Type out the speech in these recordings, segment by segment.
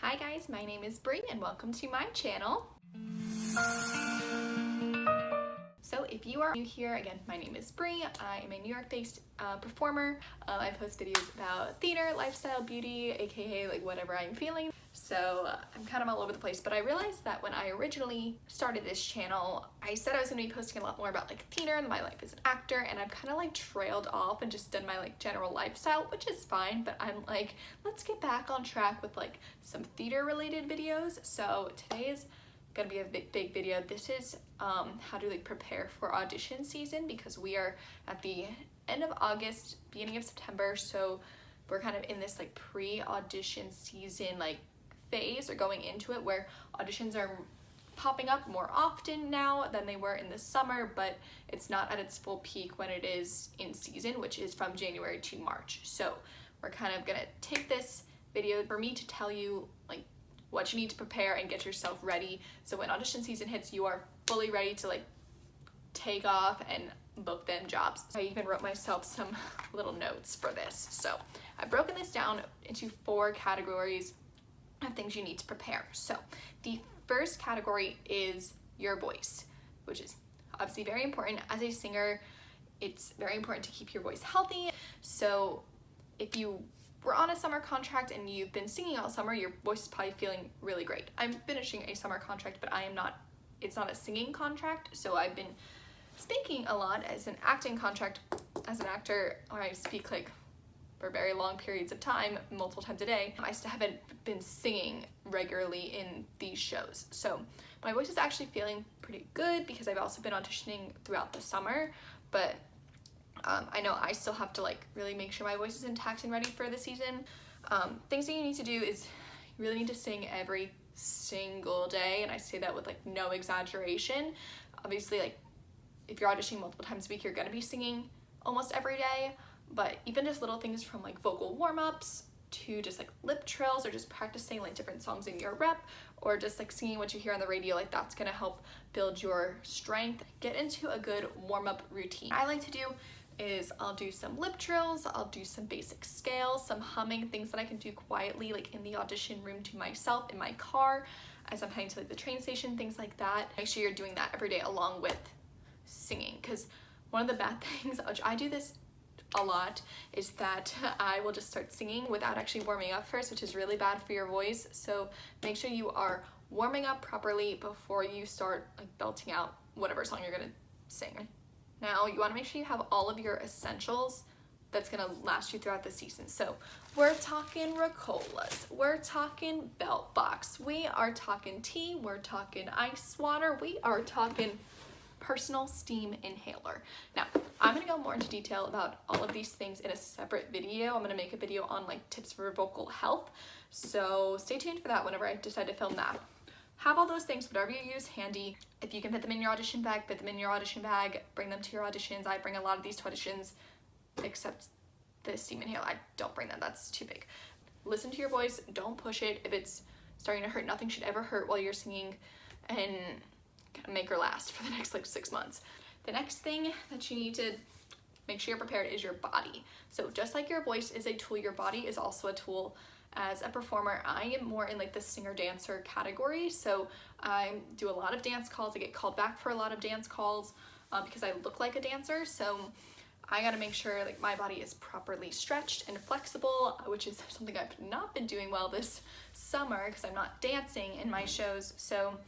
Hi guys, my name is Bri and welcome to my channel. So if you are new here, again, my name is Bri. I am a New York based performer. I post videos about theater, lifestyle, beauty, aka like whatever I'm feeling. So I'm kind of all over the place, but I realized that when I originally started this channel, I said I was going to be posting a lot more about like theater and my life as an actor, and I've kind of like trailed off and just done my like general lifestyle, which is fine, but I'm like, let's get back on track with like some theater related videos. So today is gonna be a big video. This is how to like prepare for audition season, because we are at the end of August, beginning of September, so we're kind of in this like pre-audition season like phase, or going into it, where auditions are popping up more often now than they were in the summer, but it's not at its full peak when it is in season, which is from January to March. So we're kind of gonna take this video for me to tell you like what you need to prepare and get yourself ready, so when audition season hits, you are fully ready to like take off and book them jobs. I even wrote myself some little notes for this. So I've broken this down into 4 categories of things you need to prepare. So the first category is your voice, which is obviously very important. As a singer, it's very important to keep your voice healthy. So if you were on a summer contract and you've been singing all summer, your voice is probably feeling really great. I'm finishing a summer contract, but it's not a singing contract, so I've been speaking a lot as an acting contract. As an actor, where I speak like for very long periods of time, multiple times a day, I still haven't been singing regularly in these shows. So my voice is actually feeling pretty good, because I've also been auditioning throughout the summer, but I know I still have to like really make sure my voice is intact and ready for the season. Things that you need to do is you really need to sing every single day, and I say that with like no exaggeration. Obviously, like if you're auditioning multiple times a week, you're gonna be singing almost every day, but even just little things from like vocal warm-ups to just like lip trills, or just practicing like different songs in your rep, or just like singing what you hear on the radio, like that's gonna help build your strength. Get into a good warm-up routine. What I like to do is I'll do some lip trills, I'll do some basic scales, some humming, things that I can do quietly like in the audition room to myself, in my car, as I'm heading to like the train station, things like that. Make sure you're doing that every day along with singing, because one of the bad things, which I do this a lot, is that I will just start singing without actually warming up first, which is really bad for your voice. So make sure you are warming up properly before you start like belting out whatever song you're gonna sing. Now you want to make sure you have all of your essentials that's gonna last you throughout the season. So we're talking Ricolas, we're talking belt box, we are talking tea, we're talking ice water, we are talking personal steam inhaler. Now, I'm gonna go more into detail about all of these things in a separate video. I'm gonna make a video on like tips for vocal health, so stay tuned for that whenever I decide to film that. Have all those things, whatever you use, handy. If you can fit them in your audition bag, fit them in your audition bag, bring them to your auditions. I bring a lot of these to auditions, except the steam inhaler. I don't bring them, that's too big. Listen to your voice, don't push it. If it's starting to hurt, nothing should ever hurt while you're singing, and make her last for the next like 6 months. The next thing that you need to make sure you're prepared is your body. So just like your voice is a tool, your body is also a tool. As a performer, I am more in like the singer-dancer category, so I do a lot of dance calls. I get called back for a lot of dance calls because I look like a dancer, so I gotta make sure like my body is properly stretched and flexible, which is something I've not been doing well this summer because I'm not dancing in my shows. So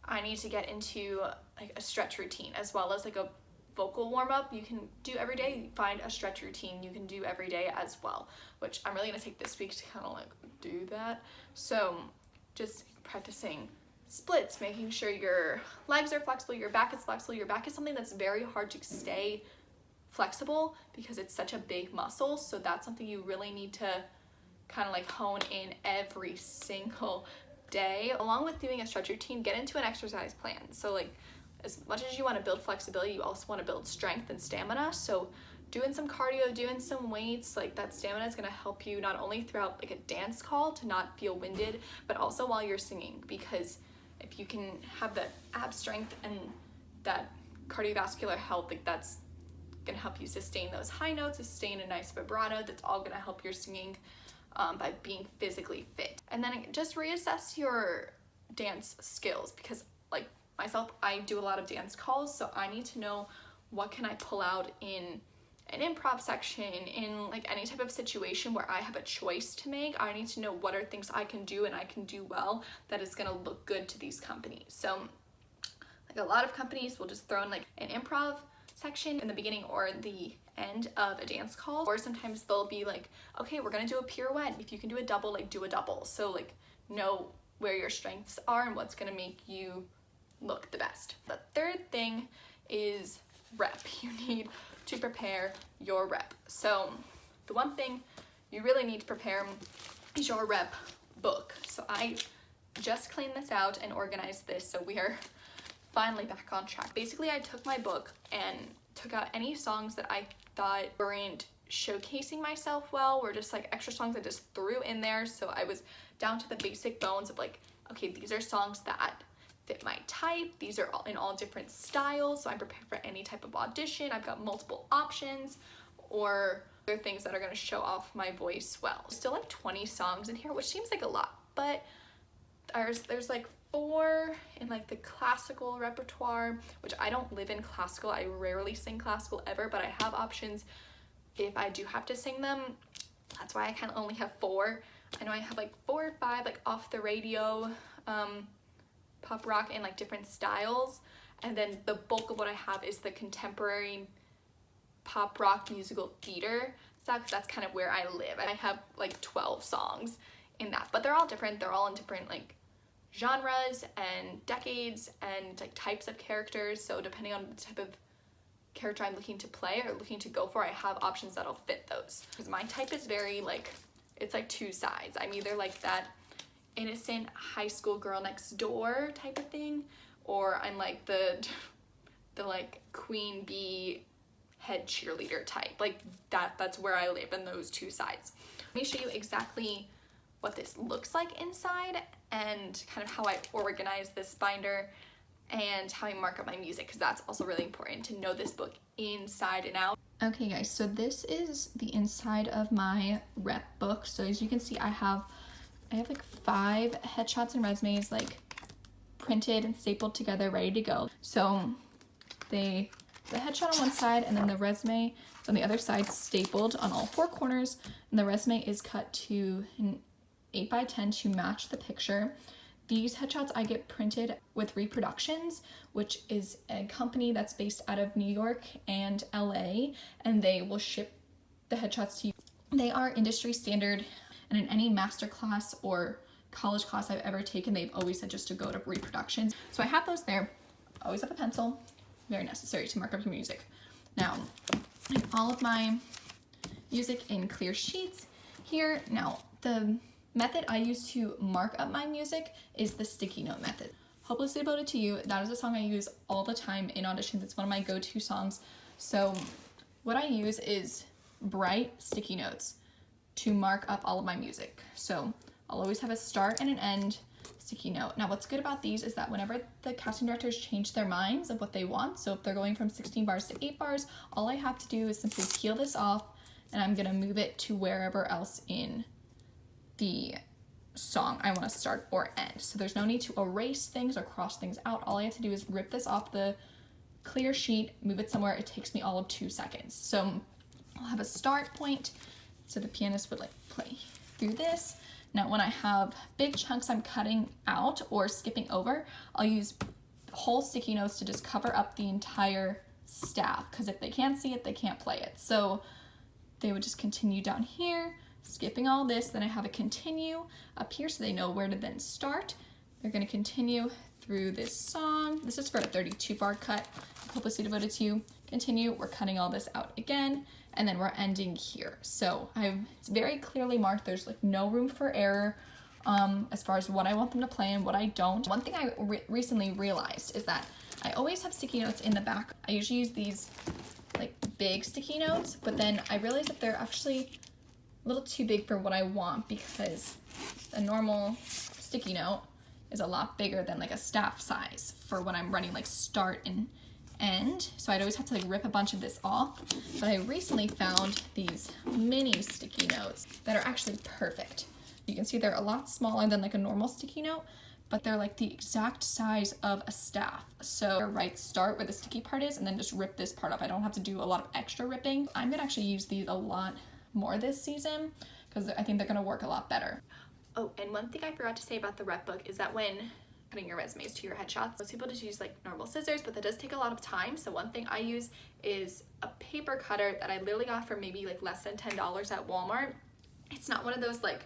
I need to get into like a stretch routine, as well as like a vocal warm-up you can do every day. Find a stretch routine you can do every day as well, which I'm really gonna take this week to kind of like do that. So just practicing splits, making sure your legs are flexible, your back is flexible. Your back is something that's very hard to stay flexible because it's such a big muscle, so that's something you really need to kind of like hone in every single day. Along with doing a stretch routine, get into an exercise plan. So like as much as you want to build flexibility, you also want to build strength and stamina. So doing some cardio, doing some weights, like that stamina is going to help you not only throughout like a dance call to not feel winded, but also while you're singing, because if you can have that ab strength and that cardiovascular health, like that's going to help you sustain those high notes, sustain a nice vibrato. That's all going to help your singing by being physically fit. And then just reassess your dance skills, because like myself, I do a lot of dance calls, so I need to know what can I pull out in an improv section, in like any type of situation where I have a choice to make. I need to know what are things I can do and I can do well that is gonna look good to these companies. So like a lot of companies will just throw in like an improv section in the beginning or the end of a dance call, or sometimes they'll be like, okay, we're gonna do a pirouette. If you can do a double, like do a double. So like know where your strengths are and what's gonna make you look the best. The third thing is rep. You need to prepare your rep. So the one thing you really need to prepare is your rep book. So I just cleaned this out and organized this, so we are finally back on track. Basically, I took my book and took out any songs that I thought weren't showcasing myself well, were just like extra songs I just threw in there. So I was down to the basic bones of like, okay, these are songs that fit my type. These are all in all different styles, so I'm prepared for any type of audition. I've got multiple options or other things that are gonna show off my voice well. Still like 20 songs in here, which seems like a lot, but there's like 4 in like the classical repertoire, which I don't live in classical. I rarely sing classical ever, but I have options if I do have to sing them. That's why I kind of only have 4. I know I have like 4 or 5 like off the radio, pop rock in like different styles, and then the bulk of what I have is the contemporary pop rock musical theater stuff, because that's kind of where I live. And I have like 12 songs in that, but they're all different. They're all in different like genres and decades and like types of characters. So depending on the type of character I'm looking to play or looking to go for, I have options that'll fit those. Because my type is very like, it's like 2 sides. I'm either like that innocent high school girl next door type of thing, or I'm like the like queen bee head cheerleader type. Like that's where I live, in those 2 sides. Let me show you exactly what this looks like inside and kind of how I organize this binder and how I mark up my music, because that's also really important to know this book inside and out. Okay guys, so this is the inside of my rep book. So as you can see, I have like 5 headshots and resumes like printed and stapled together, ready to go. So the headshot on one side and then the resume on the other side, stapled on all 4 corners, and the resume is cut to an 8x10 to match the picture. These headshots I get printed with Reproductions, which is a company that's based out of New York and LA, and they will ship the headshots to you. They are industry standard, and in any master class or college class I've ever taken, they've always said just to go to Reproductions. So I have those there. Always have a pencil, very necessary to mark up your music. Now, I have all of my music in clear sheets here. Now, the method I use to mark up my music is the sticky note method. Hopelessly Devoted to You, that is a song I use all the time in auditions. It's one of my go-to songs. So what I use is bright sticky notes to mark up all of my music. So I'll always have a start and an end sticky note. Now what's good about these is that whenever the casting directors change their minds of what they want, so if they're going from 16 bars to 8 bars, all I have to do is simply peel this off and I'm gonna move it to wherever else in the song I want to start or end. So there's no need to erase things or cross things out. All I have to do is rip this off the clear sheet, move it somewhere. It takes me all of 2 seconds. So I'll have a start point, so the pianist would like play through this. Now when I have big chunks I'm cutting out or skipping over, I'll use whole sticky notes to just cover up the entire staff, because if they can't see it, they can't play it. So they would just continue down here, skipping all this. Then I have a continue up here so they know where to then start. They're going to continue through this song. This is for a 32 bar cut. Hopelessly Devoted to You. Continue. We're cutting all this out again, and then we're ending here. So it's very clearly marked. There's like no room for error as far as what I want them to play and what I don't. One thing I recently realized is that I always have sticky notes in the back. I usually use these like big sticky notes, but then I realized that they're actually a little too big for what I want, because a normal sticky note is a lot bigger than like a staff size for when I'm running like start and And so I'd always have to like rip a bunch of this off, but I recently found these mini sticky notes that are actually perfect. You can see they're a lot smaller than like a normal sticky note, but they're like the exact size of a staff. So start where the sticky part is and then just rip this part up. I don't have to do a lot of extra ripping. I'm gonna actually use these a lot more this season because I think they're gonna work a lot better. Oh, and one thing I forgot to say about the rep book is that when cutting your resumes to your headshots, most people just use like normal scissors, but that does take a lot of time. So one thing I use is a paper cutter that I literally got for maybe like less than $10 at Walmart. It's not one of those like,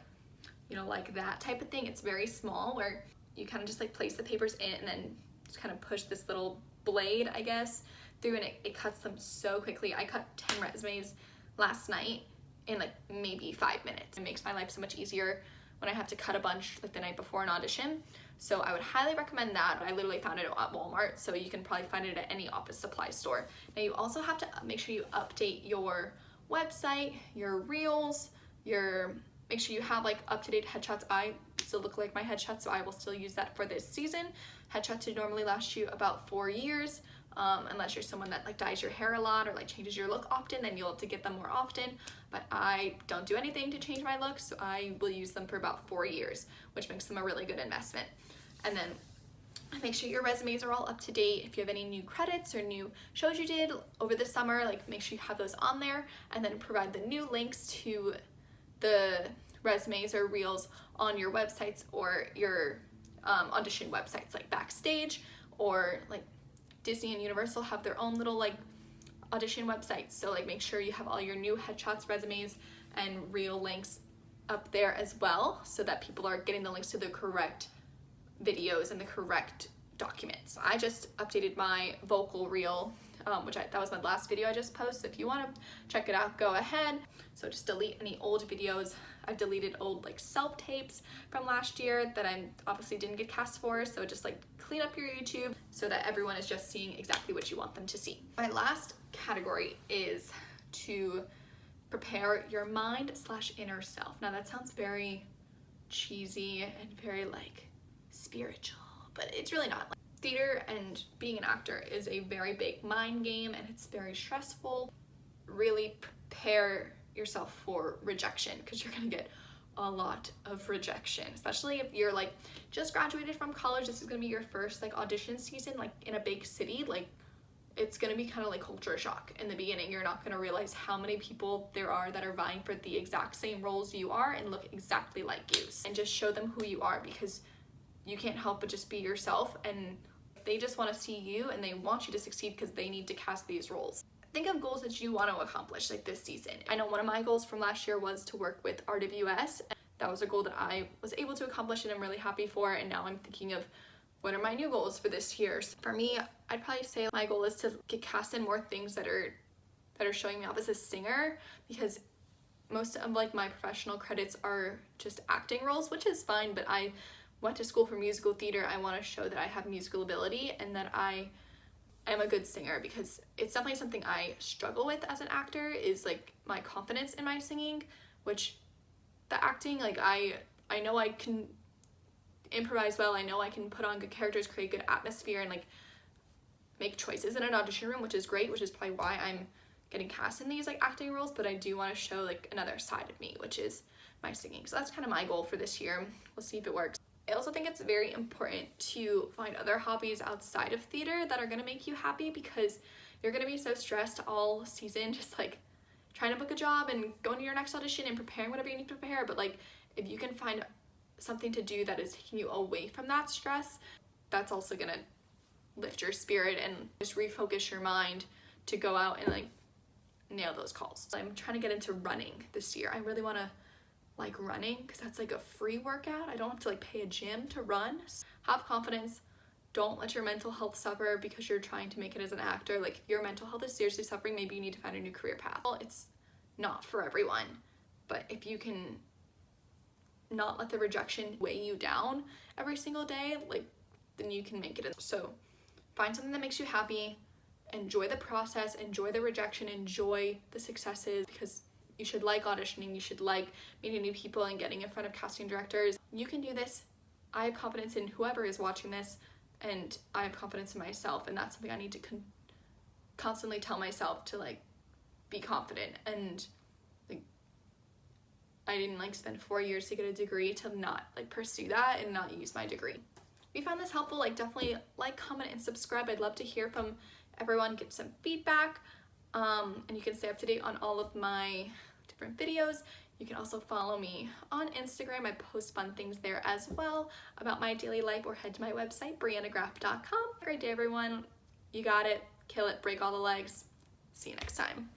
you know, like that type of thing. It's very small where you kind of just like place the papers in and then just kind of push this little blade, I guess, through, and it cuts them so quickly. I cut 10 resumes last night in like maybe 5 minutes. It makes my life so much easier when I have to cut a bunch like the night before an audition. So I would highly recommend that. I literally found it at Walmart, so you can probably find it at any office supply store. Now you also have to make sure you update your website, your reels, make sure you have like up-to-date headshots. I still look like my headshot, so I will still use that for this season. Headshots would normally last you about 4 years, unless you're someone that like dyes your hair a lot or like changes your look often, then you'll have to get them more often. But I don't do anything to change my look, so I will use them for about 4 years, which makes them a really good investment. And then make sure your resumes are all up to date. If you have any new credits or new shows you did over the summer, like make sure you have those on there, and then provide the new links to the resumes or reels on your websites or your audition websites, like Backstage, or like Disney and Universal have their own little like audition websites. So like make sure you have all your new headshots, resumes, and reel links up there as well, so that people are getting the links to the correct videos and the correct documents. I just updated my vocal reel, that was my last video I just posted. If you want to check it out, go ahead. So just delete any old videos. I've deleted old like self-tapes from last year that I obviously didn't get cast for, so just like clean up your YouTube so that everyone is just seeing exactly what you want them to see. My last category is to prepare your mind/inner self. Now that sounds very cheesy and very like spiritual, but it's really not. Theater and being an actor is a very big mind game, and it's very stressful. Really prepare yourself for rejection, because you're gonna get a lot of rejection, especially if you're like just graduated from college. This is gonna be your first like audition season, like in a big city. Like it's gonna be kind of like culture shock in the beginning. You're not gonna realize how many people there are that are vying for the exact same roles you are and look exactly like you, and just show them who you are, because you can't help but just be yourself, and they just want to see you and they want you to succeed because they need to cast these roles. Think of goals that you want to accomplish like this season. I know one of my goals from last year was to work with RWS. That was a goal that I was able to accomplish, and I'm really happy for, and now I'm thinking of what are my new goals for this year. So for me, I'd probably say my goal is to get cast in more things that are showing me off as a singer, because most of like my professional credits are just acting roles, which is fine, but I went to school for musical theater. I want to show that I have musical ability and that I am a good singer, because it's definitely something I struggle with as an actor, is like my confidence in my singing, which the acting, like I know I can improvise well, I know I can put on good characters, create good atmosphere, and like make choices in an audition room, which is great, which is probably why I'm getting cast in these like acting roles. But I do want to show like another side of me, which is my singing. So that's kind of my goal for this year. We'll see if it works. I also think it's very important to find other hobbies outside of theater that are going to make you happy, because you're going to be so stressed all season just like trying to book a job and going to your next audition and preparing whatever you need to prepare. But like if you can find something to do that is taking you away from that stress, that's also going to lift your spirit and just refocus your mind to go out and like nail those calls. So I'm trying to get into running this year. I really want to like running, because that's like a free workout. I don't have to like pay a gym to run. So have confidence. Don't let your mental health suffer because you're trying to make it as an actor. Like if your mental health is seriously suffering, maybe you need to find a new career path. Well, it's not for everyone, but if you can not let the rejection weigh you down every single day, like then you can make it. So find something that makes you happy, enjoy the process, enjoy the rejection, enjoy the successes, because you should like auditioning, you should like meeting new people and getting in front of casting directors. You can do this. I have confidence in whoever is watching this, and I have confidence in myself, and that's something I need to constantly tell myself to like be confident, and like I didn't like spend 4 years to get a degree to not like pursue that and not use my degree. If you found this helpful, like definitely like, comment, and subscribe. I'd love to hear from everyone, get some feedback, and you can stay up to date on all of my different videos. You can also follow me on Instagram. I post fun things there as well about my daily life, or head to my website, briannagraf.com. Great day, everyone. You got it. Kill it. Break all the legs. See you next time.